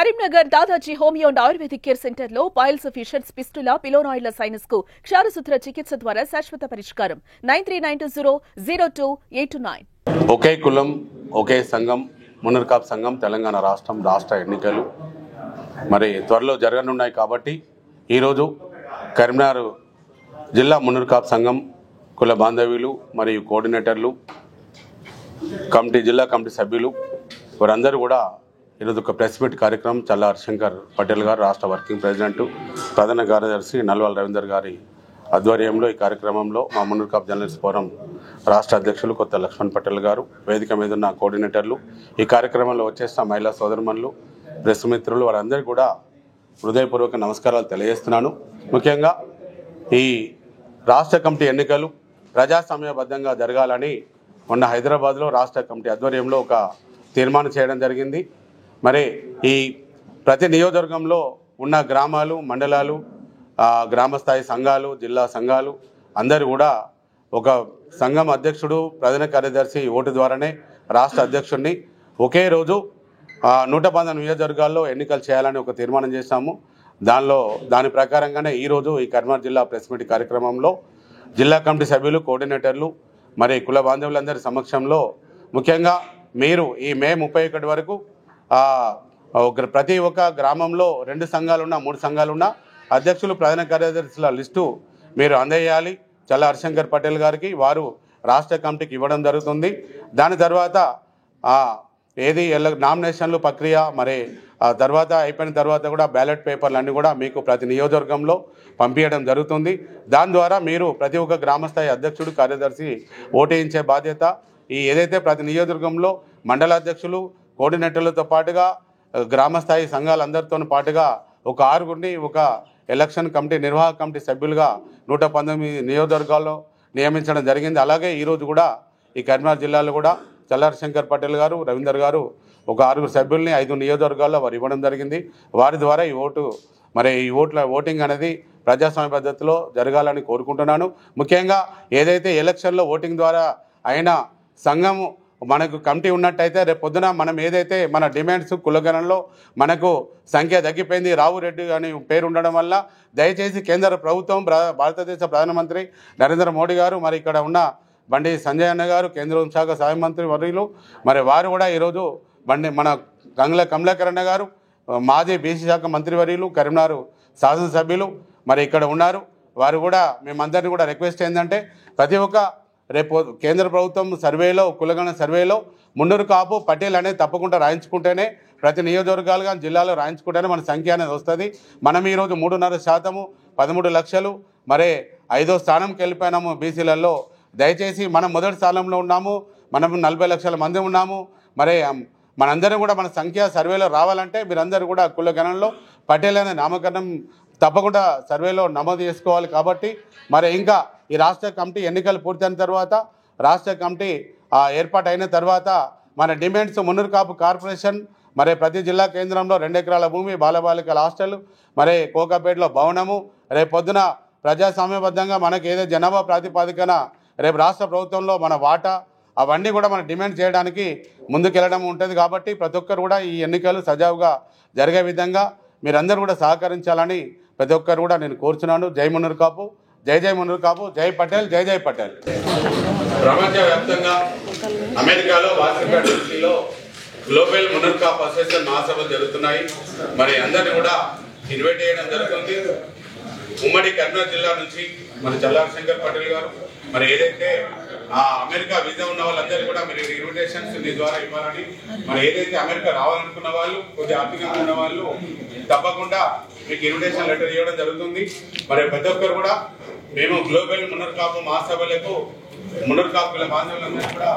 Karimnagar Dadaji homeo and Ayurvedic care centre లో piles, fissures, fistula, పిలోనాయిడ్ల sinus కు క్షారసూత్ర చికిత్స ద్వారా శాశ్వత పరిష్కారం. 9392002829. ఒకే కులం ఒకే సంఘం మున్నూరు కాపు సంఘం తెలంగాణ రాష్ట్ర ఎన్నికలు మరి త్వరలో జరగనున్నాయి కాబట్టి ఈరోజు కరీంనగర్ జిల్లా మున్నూరు కాపు సంఘం కుల బాంధవ్యులు మరియు కోఆర్డినేటర్లు జిల్లా కమిటీ సభ్యులు వారందరూ కూడా ఈరోజు ఒక ప్రెస్ మీట్ కార్యక్రమం చల్లా హరిశంకర్ పటేల్ గారు రాష్ట్ర వర్కింగ్ ప్రెసిడెంట్ ప్రధాన కార్యదర్శి నల్వాల రవీందర్ గారి ఆధ్వర్యంలో ఈ కార్యక్రమంలో మా మున్నూరు కాపు జర్నలిస్ట్ ఫోరం రాష్ట్ర అధ్యక్షులు కొత్త లక్ష్మణ్ పటేల్ గారు, వేదిక మీద ఉన్న కోఆర్డినేటర్లు, ఈ కార్యక్రమంలో వచ్చేసిన మహిళా సోదరుమణులు, ప్రెస్ మిత్రులు వారందరికీ కూడా హృదయపూర్వక నమస్కారాలు తెలియజేస్తున్నాను. ముఖ్యంగా ఈ రాష్ట్ర కమిటీ ఎన్నికలు ప్రజాస్వామ్యబద్ధంగా జరగాలని మొన్న హైదరాబాద్లో రాష్ట్ర కమిటీ ఆధ్వర్యంలో ఒక తీర్మానం చేయడం జరిగింది. మరి ఈ ప్రతి నియోజకవర్గంలో ఉన్న గ్రామాలు, మండలాలు, గ్రామస్థాయి సంఘాలు, జిల్లా సంఘాలు అందరూ కూడా ఒక సంఘం అధ్యక్షుడు, ప్రధాన కార్యదర్శి ఓటు ద్వారానే రాష్ట్ర అధ్యక్షుడిని ఒకే రోజు 119 నియోజకవర్గాల్లో ఎన్నికలు చేయాలని ఒక తీర్మానం చేశాము. దాని ప్రకారంగానే ఈరోజు ఈ కరీంనగర్ జిల్లా ప్రెస్ మీట్ కార్యక్రమంలో జిల్లా కమిటీ సభ్యులు, కోఆర్డినేటర్లు మరి కుల బాంధవులందరి సమక్షంలో ముఖ్యంగా మీరు ఈ మే 31 వరకు ప్రతి ఒక్క గ్రామంలో 2 సంఘాలున్నా 3 సంఘాలున్నా అధ్యక్షులు, ప్రధాన కార్యదర్శుల లిస్టు మీరు అందజేయాలి చల్లా హరిశంకర్ పటేల్ గారికి. వారు రాష్ట్ర కమిటీకి ఇవ్వడం జరుగుతుంది. దాని తర్వాత నామినేషన్లు ప్రక్రియ మరి తర్వాత అయిపోయిన తర్వాత కూడా బ్యాలెట్ పేపర్లు అన్నీ కూడా మీకు ప్రతి నియోజకవర్గంలో పంపించడం జరుగుతుంది. దాని ద్వారా మీరు ప్రతి ఒక్క గ్రామస్థాయి అధ్యక్షుడు, కార్యదర్శి ఓటేయించే బాధ్యత ఏదైతే ప్రతి నియోజకవర్గంలో మండలాధ్యక్షులు, కోఆర్డినేటర్లతో పాటుగా గ్రామస్థాయి సంఘాలందరితో పాటుగా ఒక 6గురిని ఒక ఎలక్షన్ కమిటీ, నిర్వాహక కమిటీ సభ్యులుగా 119 నియోజకవర్గాల్లో నియమించడం జరిగింది. అలాగే ఈరోజు కూడా ఈ కరీంనగర్ జిల్లాలో కూడా చల్లా హరిశంకర్ పటేల్ గారు, రవీందర్ గారు ఒక 6 సభ్యుల్ని 5 నియోజకవర్గాల్లో వారు ఇవ్వడం జరిగింది. వారి ద్వారా ఈ ఓటింగ్ అనేది ప్రజాస్వామ్య పద్ధతిలో జరగాలని కోరుకుంటున్నాను. ముఖ్యంగా ఏదైతే ఎలక్షన్లో ఓటింగ్ ద్వారా అయినా సంఘం మనకు కమిటీ ఉన్నట్టయితే రేపు పొద్దున మనం ఏదైతే మన డిమాండ్స్ కులగణంలో మనకు సంఖ్య తగ్గిపోయింది, రావు రెడ్డి అని పేరు ఉండడం వల్ల దయచేసి కేంద్ర ప్రభుత్వం, భారతదేశ ప్రధానమంత్రి నరేంద్ర మోడీ గారు, మరి ఇక్కడ ఉన్న బండి సంజయ్ అన్న గారు, కేంద్ర హోంశాఖ సహాయ మంత్రి వర్యులు, మరి వారు కూడా ఈరోజు మన కమలాకరణ గారు, మాజీ బీసీ శాఖ మంత్రివర్యులు, కరీంనగర్ శాసనసభ్యులు మరి ఇక్కడ ఉన్నారు. వారు కూడా మేమందరినీ కూడా రిక్వెస్ట్ ఏంటంటే ప్రతి ఒక్క రేపు కేంద్ర ప్రభుత్వం సర్వేలో, కులగణ సర్వేలో మున్నూరు కాపు పటేల్ అనేది తప్పకుండా రాయించుకుంటేనే ప్రతి నియోజకవర్గాలుగా జిల్లాలో రాయించుకుంటేనే మన సంఖ్య అనేది వస్తుంది. మనం ఈరోజు 3.5%, 13 లక్షలు, మరి 5వ స్థానంకి వెళ్ళిపోయినాము బీసీలలో. దయచేసి మనం మొదటి స్థానంలో ఉన్నాము, మనం 40 లక్షల మంది ఉన్నాము. మరి మనందరం కూడా మన సంఖ్య సర్వేలో రావాలంటే మీరందరూ కూడా కులగణంలో పటేల్ అనే నామకరణం తప్పకుండా సర్వేలో నమోదు చేసుకోవాలి. కాబట్టి మరి ఇంకా ఈ రాష్ట్ర కమిటీ ఎన్నికలు పూర్తయిన తర్వాత, రాష్ట్ర కమిటీ ఏర్పాటు అయిన తర్వాత మన డిమాండ్స్ మున్నూరు కాపు కార్పొరేషన్, మరి ప్రతి జిల్లా కేంద్రంలో 2 ఎకరాల భూమి, బాలబాలికల హాస్టల్, మరి కోకాపేటలో భవనము, రేపు పొద్దున ప్రజాస్వామ్యబద్ధంగా మనకు ఏదో జనాభా ప్రాతిపాదికన రేపు రాష్ట్ర ప్రభుత్వంలో మన వాటా అవన్నీ కూడా మనం డిమాండ్ చేయడానికి ముందుకెళ్ళడం ఉంటుంది. కాబట్టి ప్రతి ఒక్కరు కూడా ఈ ఎన్నికలు సజావుగా జరిగే విధంగా మీరందరూ కూడా సహకరించాలని ప్రతి ఒక్కరు కూడా నేను కోరుచున్నాను. జై మున్నూరు కాపు, జై జై మున్నూరు కాపు, జై పటేల్, జై జై పటేల్. ప్రపంచవ్యాప్తంగా అమెరికాలో Washington డీసీలో global Munnuru Kapu association మహాసభలు జరుగుతున్నాయి. మరి అందరినీ కూడా ఇన్వైట్ చేయడం జరుగుతుంది. ఉమ్మడి కరీంనగర్ జిల్లా నుంచి మరి చల్లా హరిశంకర్ పటేల్ గారు మరి ఏదైతే అమెరికా వీసా ఉన్న వాళ్ళందరూ కూడా మీరు ఇన్విటేషన్స్ మీ ద్వారా ఇవ్వాలని, మరి ఏదైతే అమెరికా రావాలనుకున్న వాళ్ళు, కొద్దిగా ఆర్థికంగా ఉన్న వాళ్ళు తప్పకుండా మీకు ఇన్విటేషన్ లెటర్ ఇవ్వడం జరుగుతుంది. మరి ప్రతి ఒక్కరు కూడా మేము గ్లోబల్ మున్నూరు కాపు మహాసభలకు మున్నూరు కాపుల బాంధవులందరూ కూడా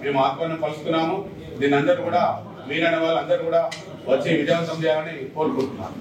మేము ఆహ్వానం పలుకుతున్నాము. దీని అందరూ కూడా మీరైన వాళ్ళందరూ కూడా వచ్చి విజయవంతం చేయాలని కోరుకుంటున్నాను.